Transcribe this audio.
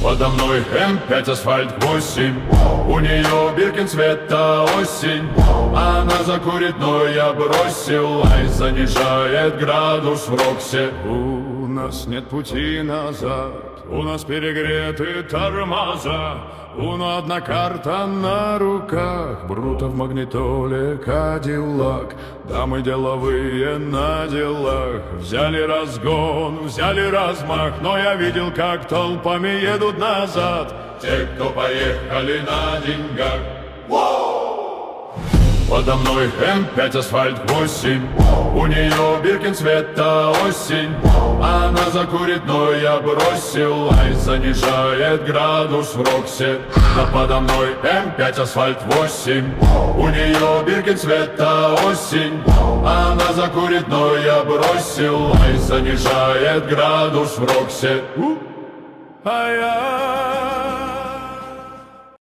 Подо мной М5 асфальт 8. У нее Биркин цвета осень. Она закурит, но я бросил. Ай, занижает градус в Роксе. У нас нет пути назад, у нас перегреты тормоза. Уно одна карта на руках, Бруто в магнитоле, Кадиллак. Дамы деловые на делах. Взяли разгон, взяли размах, но я видел, как толпами едут назад те, кто поехали на деньгах. Подо мной М5 асфальт 8. У нее Биркин цвета осень. Она закурит, но я бросил. Ай, занижает градус в Роксе. Да подо мной М5 асфальт 8. У нее Биркин цвета осень. Она закурит, но я бросил. Ай, занижает градус в Роксе. Ай-яй.